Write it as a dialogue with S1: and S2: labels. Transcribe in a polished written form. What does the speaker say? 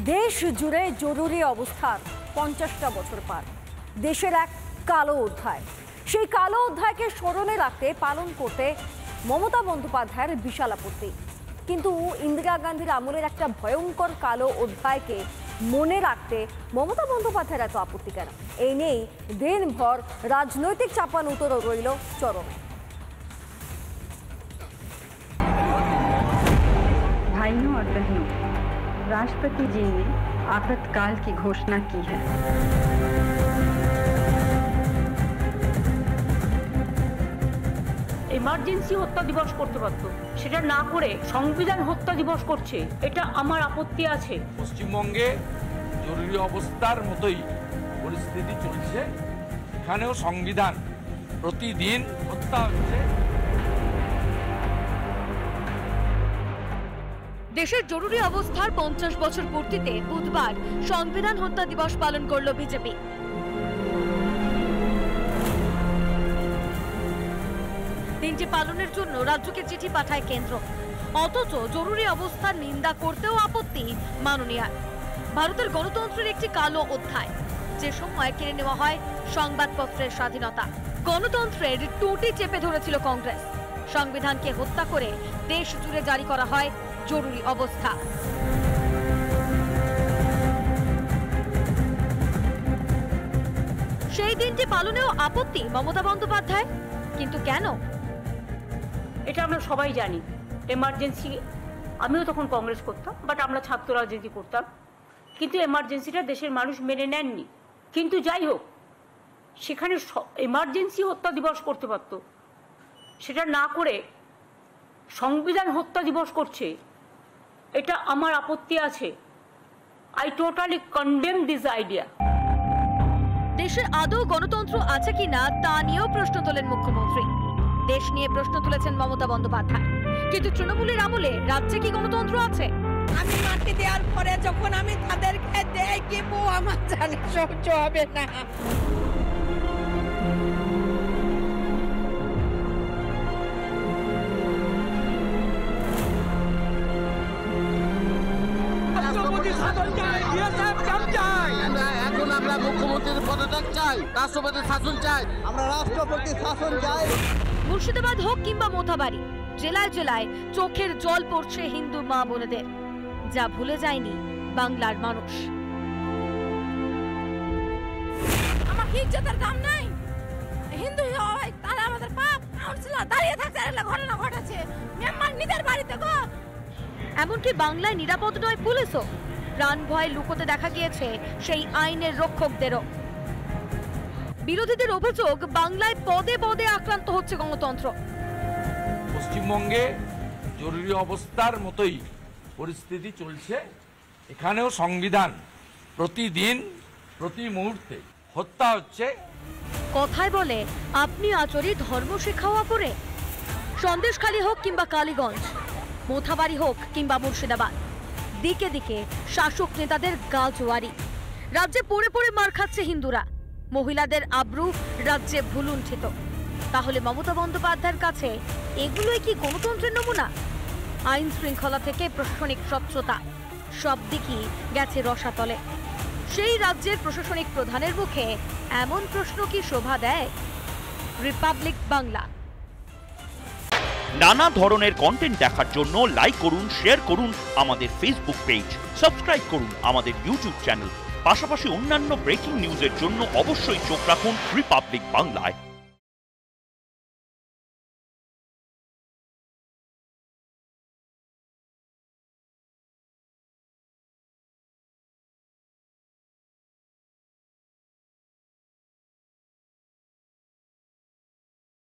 S1: দেশ জুড়ে জরুরি অবস্থার 50টা বছর পার। দেশের এক কালো অধ্যায়। সেই কালো অধ্যায়কে স্মরণে রাখতে পালন করতে মমতা বন্দ্যোপাধ্যায়ের বিশাল আপত্তি। কিন্তু ইন্দিরা গান্ধীর আমলের একটা ভয়ঙ্কর কালো অধ্যায়কে মনে রাখতে মমতা বন্দ্যোপাধ্যায়ের এত আপত্তি কেন? এই নিয়েই দিনভর রাজনৈতিক চাপানুতোরও রইল চরমে।
S2: भाइयों और बहनों, राष्ट्रपति जी ने आपातकाल की घोषणा की है।
S3: ইমার্জেন্সি হত্যা দিবস করতে পারত, সেটা না করে সংবিধান হত্যা দিবস করছে, এটা আমার আপত্তি আছে।
S4: পশ্চিমবঙ্গে জরুরি অবস্থার মতোই পরিস্থিতি চলছে, এখানেও সংবিধান প্রতিদিন হত্যা হচ্ছে।
S5: দেশের জরুরি অবস্থার 50 বছর পূর্তিতে বুধবার সংবিধান হত্যা দিবস পালন করল বিজেপি। দিনটি পালনের জন্য রাজ্যকে চিঠি পাঠায় কেন্দ্র, অথচ জরুরি অবস্থার নিন্দা করতেও আপত্তি মাননীয়ার। ভারতের গণতন্ত্রের একটি কালো অধ্যায়, যে সময় কেড়ে নেওয়া হয় সংবাদপত্রের স্বাধীনতা। গণতন্ত্রের টুটি চেপে ধরেছিল কংগ্রেস। সংবিধানকে হত্যা করে দেশ জুড়ে জারি করা হয় জরুরি অবস্থা। সেই দিনটি পালনেও আপত্তি মমতা বন্দ্যোপাধ্যায়। কিন্তু কেন?
S3: এটা আমরা সবাই জানি। এমার্জেন্সি, আমিও তখন কংগ্রেস করতাম, বাট আমরা ছাত্র রাজনীতি করতাম, কিন্তু এমার্জেন্সিটা দেশের মানুষ মেনে নেননি। কিন্তু যাই হোক, সেখানে এমার্জেন্সি হত্যা দিবস করতে পারত, সেটা না করে সংবিধান হত্যা দিবস করছে, এটা আমার আপত্তি আছে। I totally condemn this idea.
S5: দেশে আদৌ গণতন্ত্র আছে কিনা তা নিয়েও প্রশ্ন তোলেন মুখ্যমন্ত্রী। দেশ নিয়ে প্রশ্ন তুলেছেন মমতা বন্দ্যোপাধ্যায়। কিন্তু তৃণমূলের আমলে রাজ্যে কি গণতন্ত্র আছে?
S6: আমি মাটি দেওয়ার পরে যখন আমি তাদেরকে দেয় কি বউ আমার জানে সহ্য হবে না।
S7: এখন আমরা মুখ্যমন্ত্রীর পদত্যাগ চাই, রাষ্ট্রপতির শাসন চাই, আমরা রাষ্ট্রপতির শাসন চাই।
S5: মুর্শিদাবাদ হোক কিংবা মোথাবাড়ি, জেলায় জেলায় চোখের জল পড়ছে হিন্দু মা বোনেদের, যা ভুলে যায়নি বাংলার মানুষ।
S6: আমার কি ইজ্জতের দাম নাই? হিন্দু হয় তারা আমাদের পাপ। কাউন্সিলর দাঁড়িয়ে থাকতে ঘটনা ঘটেছে মেম্বার নিজের বাড়িতে গো।
S5: এমনকি বাংলায় নিরাপদ নয় পুলিশও। প্রাণ ভয় লুকোতে দেখা গিয়েছে সেই আইনের রক্ষকদেরও। বিরোধীদের অভিযোগ, বাংলায় পদে পদে আক্রান্ত হচ্ছে গণতন্ত্র।
S4: পশ্চিমবঙ্গে জরুরি অবস্থার মতোই পরিস্থিতি চলছে, এখানেও সংবিধান প্রতিদিন প্রতি মুহূর্তে হত্যা হচ্ছে।
S5: কথায় বলে আপনি আচরি ধর্ম শিক্ষাও করে। সন্দেশখালী হোক কিংবা কালীগঞ্জ, মোথাবাড়ি হোক কিংবা মুর্শিদাবাদ, দিকে দিকে শাসক নেতাদের গাজোয়ারি। রাজ্যে পড়ে পড়ে মার খাচ্ছে হিন্দুরা, মহিলাদের আব্রু রাজ্যে ভুলুণ্ঠিত। তাহলে মমতা বন্দ্যোপাধ্যায়ের কাছে এগুলোই কি গণতন্ত্রের নমুনা? আইন শৃঙ্খলা থেকে প্রশাসনিক স্বচ্ছতা, সব দিকই গেছে রসাতলে। সেই রাজ্যের প্রশাসনিক প্রধানের মুখে এমন প্রশ্ন কি শোভা দেয়? রিপাবলিক বাংলা।
S8: নানা ধরনের কন্টেন্ট দেখার জন্য লাইক করুন, শেয়ার করুন আমাদের ফেসবুক পেজ, সাবস্ক্রাইব করুন আমাদের ইউটিউব চ্যানেল। পাশাপাশি অন্যান্য ব্রেকিং নিউজের জন্য অবশ্যই চোখ রাখুন রিপাবলিক বাংলায়।